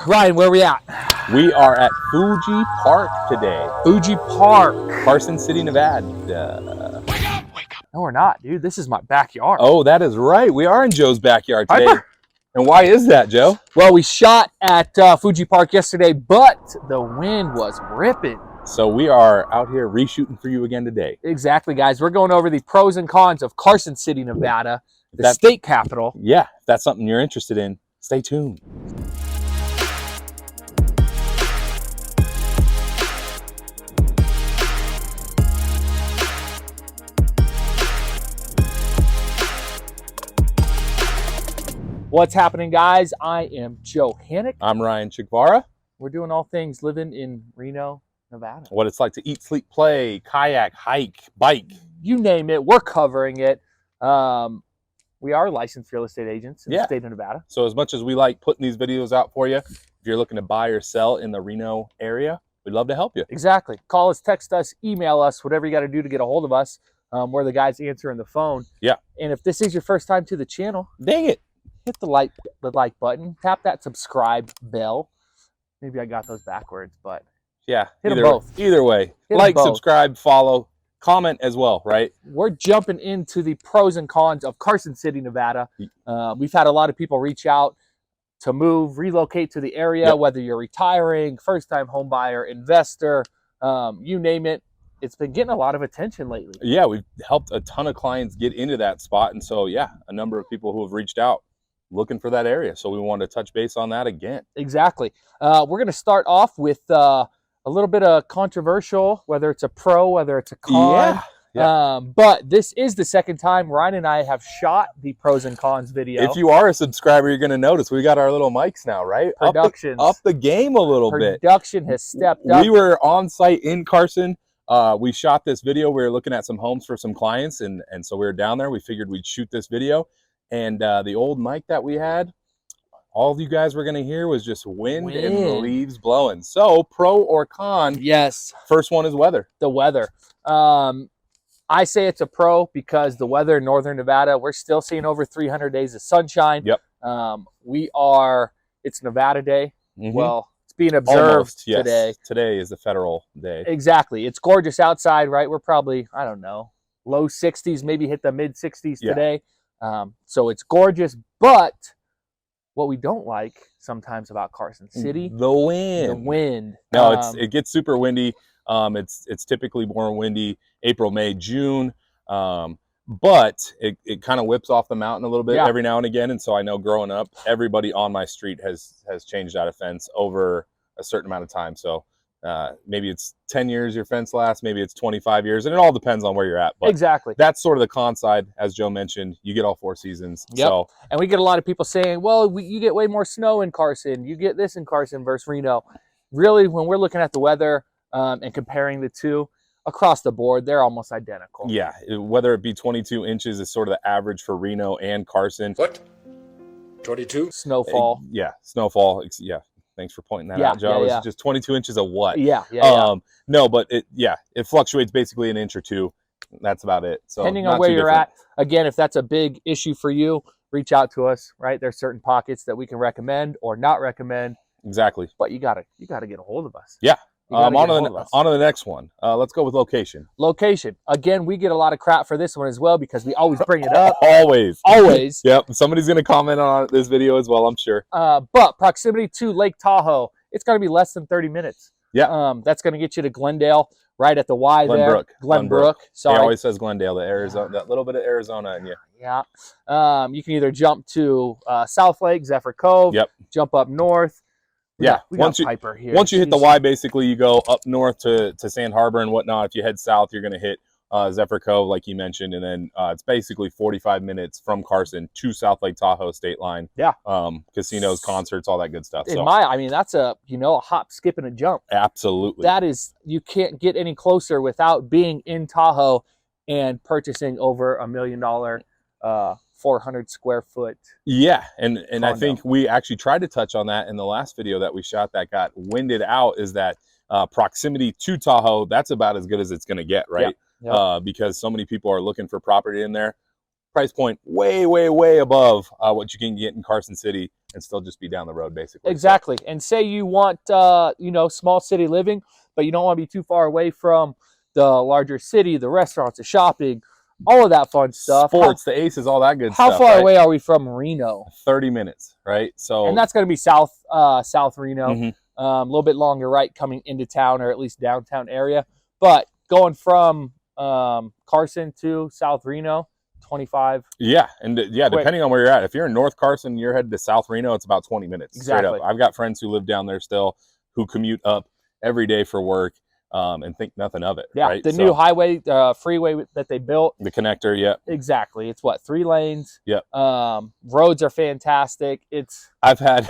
Ryan, where we at? We are at Fuji Park today. Fuji Park. Carson City, Nevada. Wake up, wake up. No, we're not, dude. This is my backyard. Oh, that is right. We are in Joe's backyard today. Piper. And why is that, Joe? Well, we shot at Fuji Park yesterday, but the wind was ripping. So we are out here reshooting for you again today. Exactly, guys. We're going over the pros and cons of Carson City, Nevada, the state capital. Yeah, if that's something you're interested in, stay tuned. What's happening, guys? I am Joe Hanich. I'm Ryan Chicvara. We're doing all things living in Reno, Nevada. What it's like to eat, sleep, play, kayak, hike, bike. You name it, we're covering it. We are licensed real estate agents in the state of Nevada. So as much as we like putting these videos out for you, if you're looking to buy or sell in the Reno area, we'd love to help you. Exactly. Call us, text us, email us, whatever you got to do to get a hold of us. We're the guys answering the phone. Yeah. And if this is your first time to the channel, dang it, hit the like button, tap that subscribe bell. Maybe I got those backwards, but yeah, hit them both. Either way, like, subscribe, follow, comment as well, right? We're jumping into the pros and cons of Carson City, Nevada. We've had a lot of people reach out to move, relocate to the area, whether you're retiring, first-time home buyer, investor, you name it. It's been getting a lot of attention lately. Yeah, we've helped a ton of clients get into that spot. And so, yeah, a number of people who have reached out looking for that area. So we wanted to touch base on that again. Exactly. We're going to start off with a little bit of controversial, whether it's a pro, whether it's a con. Yeah. But this is the second time Ryan and I have shot the pros and cons video. If you are a subscriber, you're going to notice we got our little mics now, right? Production. Up the game a little bit. Production has stepped up. We were on site in Carson. We shot this video. We were looking at some homes for some clients. And so we were down there. We figured we'd shoot this video. And the old mic that we had, all of you guys were going to hear was just wind and leaves blowing. So, pro or con? Yes. First one is weather. The weather. I say it's a pro because the weather in northern Nevada, we're still seeing over 300 days of sunshine. Yep. It's Nevada Day. Well, it's being observed today. Today is the federal day. Exactly. It's gorgeous outside, right? We're probably, I don't know, low 60s, maybe hit the mid 60s today. So it's gorgeous, but what we don't like sometimes about Carson City, the wind. The wind. No, it gets super windy. It's typically more windy April, May, June. But it kind of whips off the mountain a little bit every now and again. And so I know growing up, everybody on my street has changed out a fence over a certain amount of time. So maybe it's 10 years your fence lasts, maybe it's 25 years, and it all depends on where you're at. But exactly. That's sort of the con side, as Joe mentioned. You get all 4 seasons. Yep. So, and we get a lot of people saying, well, you get way more snow in Carson. You get this in Carson versus Reno. Really, when we're looking at the weather and comparing the two, across the board, they're almost identical. Yeah, whether it be 22 inches is sort of the average for Reno and Carson. What? 22? Snowfall. Yeah, snowfall. Yeah. Thanks for pointing that out, Joe. It's just 22 inches of what? No, but it fluctuates basically an inch or two. That's about it. So depending on where you're at, again, if that's a big issue for you, reach out to us, right? There's certain pockets that we can recommend or not recommend. Exactly. But you gotta get a hold of us. Yeah. On to the next one. Let's go with location. Location. Again, we get a lot of crap for this one as well because we always bring it up. Always. Yep. Somebody's going to comment on this video as well, I'm sure. But proximity to Lake Tahoe, it's going to be less than 30 minutes. Yeah. That's going to get you to Glendale, right at the Y there. Glenbrook. Sorry. He always says Glendale, the Arizona, that little bit of Arizona in you. Yeah. You can either jump to South Lake, Zephyr Cove. Yep. Jump up north. Once you hit the Y, basically you go up north to Sand Harbor and whatnot. If you head south, you're going to hit Zephyr Cove, like you mentioned, and then it's basically 45 minutes from Carson to South Lake Tahoe state line. Yeah. Casinos, concerts, all that good stuff. That's a hop, skip, and a jump. Absolutely. That is, you can't get any closer without being in Tahoe and purchasing over $1 million 400 square foot. Yeah, and condo. I think we actually tried to touch on that in the last video that we shot that got winded out, is that proximity to Tahoe, that's about as good as it's going to get, right? Yep. Because so many people are looking for property in there. Price point way, way, way above what you can get in Carson City. and still just be down the road basically. Exactly. And say you want, small city living, but you don't want to be too far away from the larger city, the restaurants, the shopping, all of that fun stuff. Sports, the aces, all that good how stuff. How far right? away are we from Reno? 30 minutes, right? So, and that's going to be South Reno. Mm-hmm. A little bit longer, right, coming into town or at least downtown area. But going from Carson to South Reno, 25. Yeah, and yeah, quick. Depending on where you're at. If you're in North Carson, you're headed to South Reno, it's about 20 minutes. Exactly. Straight up. I've got friends who live down there still, who commute up every day for work, and think nothing of it. Yeah, right? the new highway, freeway that they built. The connector, yeah. Exactly. It's what, 3 lanes? Yep. Roads are fantastic. I've had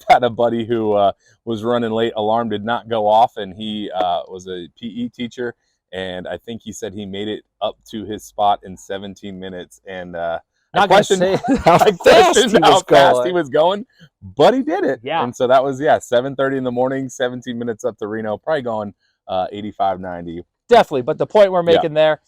a buddy who was running late. Alarm did not go off, and he was a PE teacher, and I think he said he made it up to his spot in 17 minutes. And I questioned how fast he was going, but he did it. Yeah. And so that was 7:30 in the morning, 17 minutes up to Reno, probably going 85, 90. Definitely, but the point we're making there,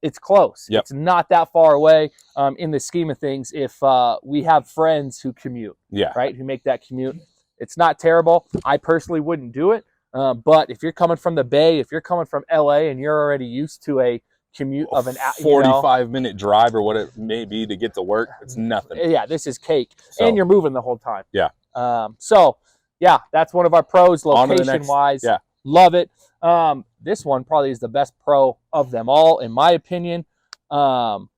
it's close. Yep. It's not that far away in the scheme of things. If we have friends who commute, right, who make that commute, it's not terrible. I personally wouldn't do it, but if you're coming from the Bay, if you're coming from LA and you're already used to a commute of an 45-minute drive or what it may be to get to work, it's nothing. Yeah, this is cake, so, and you're moving the whole time. Yeah. That's one of our pros, location-wise. Yeah. Love it. This one probably is the best pro of them all, in my opinion. You're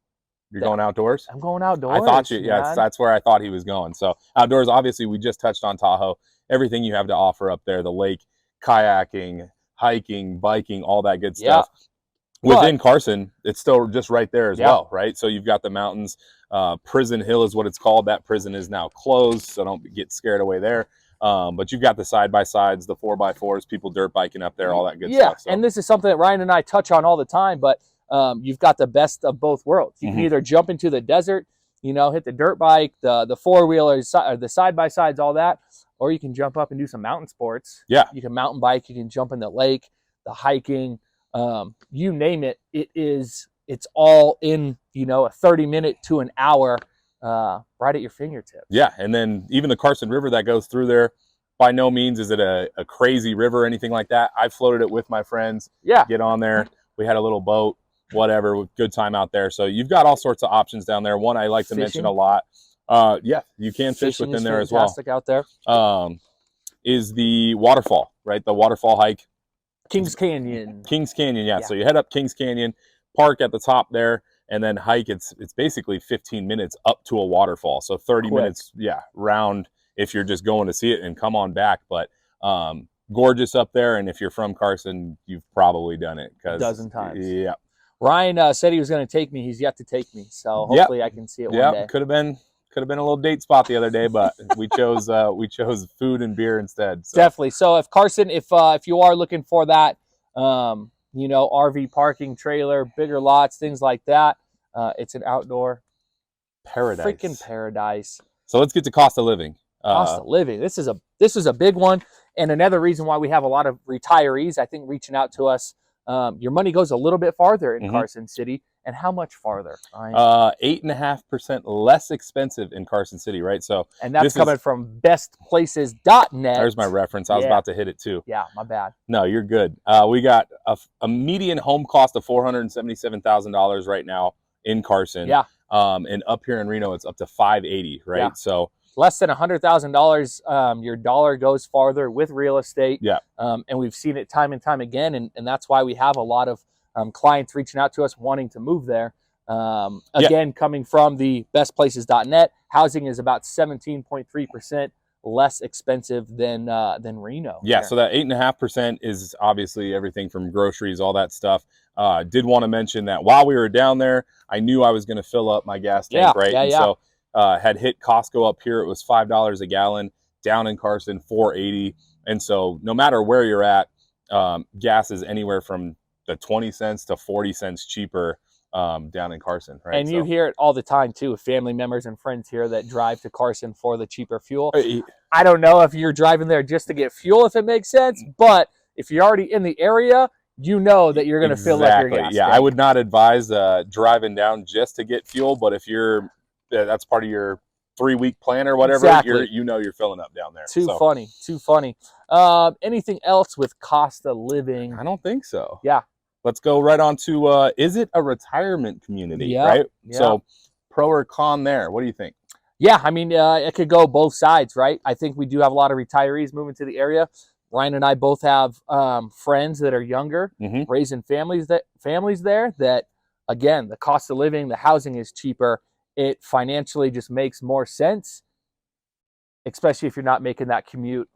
going outdoors? I'm going outdoors. I thought you, that's where I thought he was going. So outdoors, obviously, we just touched on Tahoe. Everything you have to offer up there, the lake, kayaking, hiking, biking, all that good stuff. Within Carson, it's still just right there as well, right? So you've got the mountains. Prison Hill is what it's called. That prison is now closed, so don't get scared away there. But you've got the side-by-sides, the 4x4s, people dirt biking up there, all that good stuff. So. And this is something that Ryan and I touch on all the time, but you've got the best of both worlds. You can either jump into the desert, hit the dirt bike, the four-wheelers, the side-by-sides, all that, or you can jump up and do some mountain sports. Yeah. You can mountain bike, you can jump in the lake, the hiking, you name it. It's all in, a 30-minute to an hour right at your fingertips. Yeah, and then even the Carson River that goes through there, by no means is it a crazy river or anything like that. I floated it with my friends. Yeah. Get on there. We had a little boat, whatever, good time out there. So you've got all sorts of options down there. One I like to mention a lot. You can fish within there as well. Fantastic out there. Is the waterfall, right? The waterfall hike. Kings Canyon, yeah. So you head up Kings Canyon, park at the top there, and then hike. It's basically 15 minutes up to a waterfall. So 30 minutes, round if you're just going to see it and come on back. But gorgeous up there, and if you're from Carson, you've probably done it a dozen times. Yeah. Ryan said he was going to take me. He's yet to take me, so hopefully I can see it one day. Could have been a little date spot the other day, but we chose food and beer instead. So. Definitely. So if Carson, if you are looking for that, RV parking trailer, bigger lots, things like that, it's an outdoor paradise. Freaking paradise. So let's get to cost of living. Cost of living. This is a big one, and another reason why we have a lot of retirees, I think, reaching out to us. Your money goes a little bit farther in Carson City. And how much farther? 8.5% less expensive in Carson City, right? So, and that's coming from bestplaces.net. There's my reference. I was about to hit it too. Yeah, my bad. No, you're good. We got a median home cost of $477,000 right now in Carson. Yeah. And up here in Reno, it's up to $580,000, right? Yeah. So less than $100,000, your dollar goes farther with real estate. Yeah. And we've seen it time and time again, and that's why we have a lot of clients reaching out to us wanting to move there. Again, coming from the bestplaces.net, housing is about 17.3% less expensive than Reno. Yeah, so that 8.5% is obviously everything from groceries, all that stuff. Did want to mention that while we were down there, I knew I was going to fill up my gas tank, right? Yeah, and so had hit Costco up here. It was $5 a gallon. Down in Carson, $4.80. And so no matter where you're at, gas is anywhere from the 20 cents to 40 cents cheaper down in Carson, right? And you hear it all the time too, with family members and friends here that drive to Carson for the cheaper fuel. I don't know if you're driving there just to get fuel, if it makes sense, but if you're already in the area, you know that you're going to fill up your gas tank. I would not advise driving down just to get fuel, but if you're that's part of your 3-week plan or whatever, Exactly. you're filling up down there. Too funny. Anything else with cost of living? I don't think so. Yeah. Let's go right on to, is it a retirement community, right? Yeah. So pro or con there? What do you think? Yeah, I mean, it could go both sides, right? I think we do have a lot of retirees moving to the area. Ryan and I both have friends that are younger, raising families there that, again, the cost of living, the housing is cheaper. It financially just makes more sense, especially if you're not making that commute,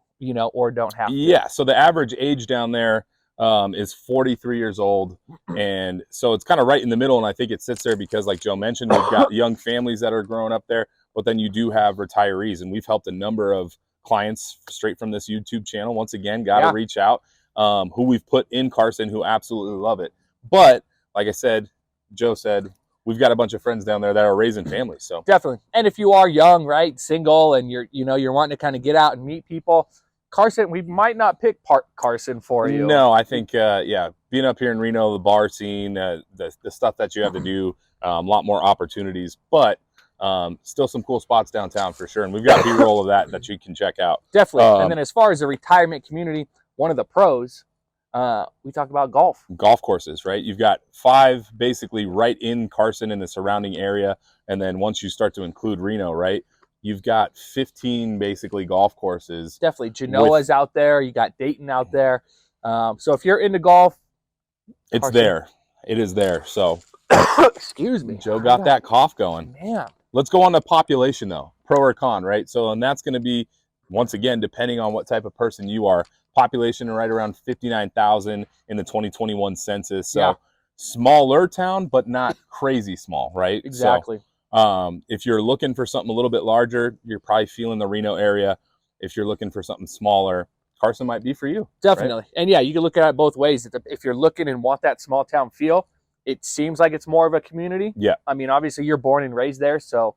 or don't have to. Yeah, so the average age down there is 43 years old. And so it's kind of right in the middle. And I think it sits there because, like Joe mentioned, we've got young families that are growing up there, but then you do have retirees. And we've helped a number of clients straight from this YouTube channel. Once again, got to reach out, who we've put in Carson who absolutely love it. But like I said, Joe said, we've got a bunch of friends down there that are raising families. So definitely. And if you are young, right, single, and you're wanting to kind of get out and meet people, Carson, we might not pick Carson for you. No, I think, being up here in Reno, the bar scene, the stuff that you have to do, a lot more opportunities, but still some cool spots downtown for sure. And we've got B-roll of that you can check out. Definitely. And then as far as the retirement community, one of the pros, we talk about golf. Golf courses, right? You've got 5 basically right in Carson and the surrounding area. And then once you start to include Reno, right, you've got 15 basically golf courses. Definitely. Genoa's out there. You got Dayton out there. So if you're into golf, it's Carson. there. It is there. So excuse me. Joe got that cough going. Man. Let's go on to population though, pro or con, right? So, and that's going to be, once again, depending on what type of person you are, population right around 59,000 in the 2021 census. So smaller town, but not crazy small, right? Exactly. So, if you're looking for something a little bit larger, you're probably feeling the Reno area. If you're looking for something smaller, Carson might be for you. Definitely. Right? And yeah, you can look at it both ways. If you're looking and want that small town feel, it seems like it's more of a community. Yeah. I mean, obviously you're born and raised there, so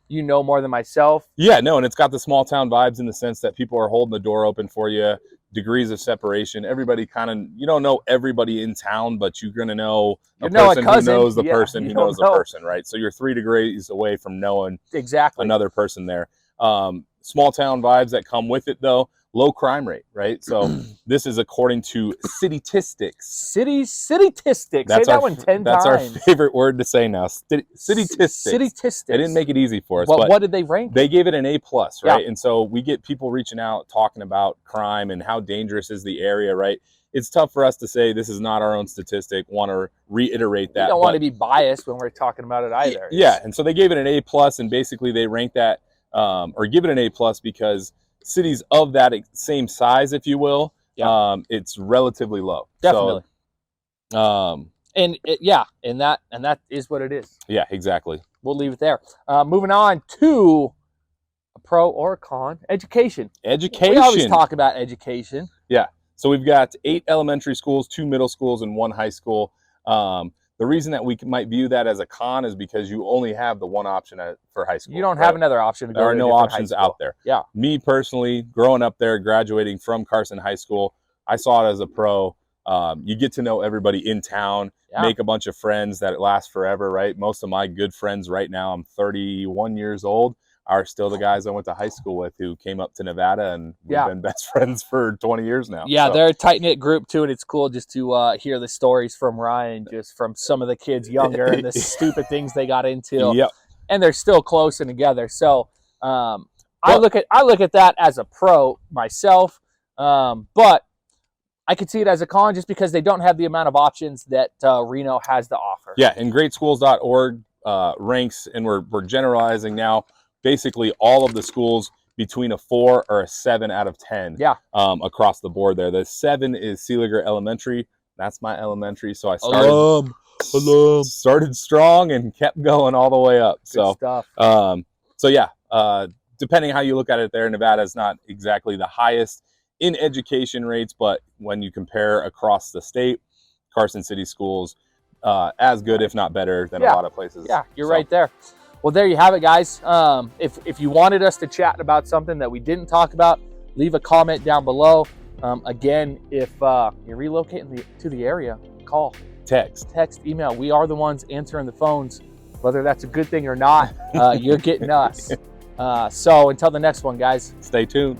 you know more than myself. Yeah, no, and it's got the small town vibes in the sense that people are holding the door open for you, degrees of separation. Everybody kind of, you don't know everybody in town, but you're going to know a person who knows the person who knows the person, right? So you're 3 degrees away from knowing another person there. Small town vibes that come with it, though. Low crime rate, right? So this is according to Citytistics. Citytistics. Say that one 10 times. That's our favorite word to say now. Citytistics. Citytistics. They didn't make it easy for us. Well, but what did they rank? They gave it an A+, right? And so we get people reaching out, talking about crime and how dangerous is the area, right? It's tough for us to say this is not our own statistic. Want to reiterate that. We don't want to be biased when we're talking about it either. Yeah, and so they gave it an A+, and basically they ranked that, or give it an A+ because cities of that same size, if you will, it's relatively low. Definitely. So, and that is what it is. Yeah, exactly. We'll leave it there. Moving on to a pro or a con, education. We always talk about education. Yeah. So we've got 8 elementary schools, 2 middle schools, and 1 high school. The reason that we might view that as a con is because you only have the one option for high school. You don't have another option to go to. There are no options out there. Yeah. Me personally, growing up there, graduating from Carson High School, I saw it as a pro. You get to know everybody in town, make a bunch of friends that last forever, right? Most of my good friends right now, I'm 31 years old, are still the guys I went to high school with who came up to Nevada, and we've been best friends for 20 years now. Yeah, they're a tight-knit group too, and it's cool just to hear the stories from Ryan, just from some of the kids younger and the stupid things they got into. Yep. And they're still close and together. So I look at that as a pro myself, but I could see it as a con just because they don't have the amount of options that Reno has to offer. Yeah, and greatschools.org ranks, and we're generalizing now, basically all of the schools between a 4 or a 7 out of 10 across the board there. The 7 is Seeliger Elementary. That's my elementary. So I started strong and kept going all the way up. Good stuff. Depending how you look at it there, Nevada is not exactly the highest in education rates, but when you compare across the state, Carson City schools as good, if not better, than a lot of places. Yeah, you're right there. Well, there you have it, guys. If you wanted us to chat about something that we didn't talk about, leave a comment down below. Again, if you're relocating to the area, call, text, email. We are the ones answering the phones. Whether that's a good thing or not, you're getting us. So until the next one, guys. Stay tuned.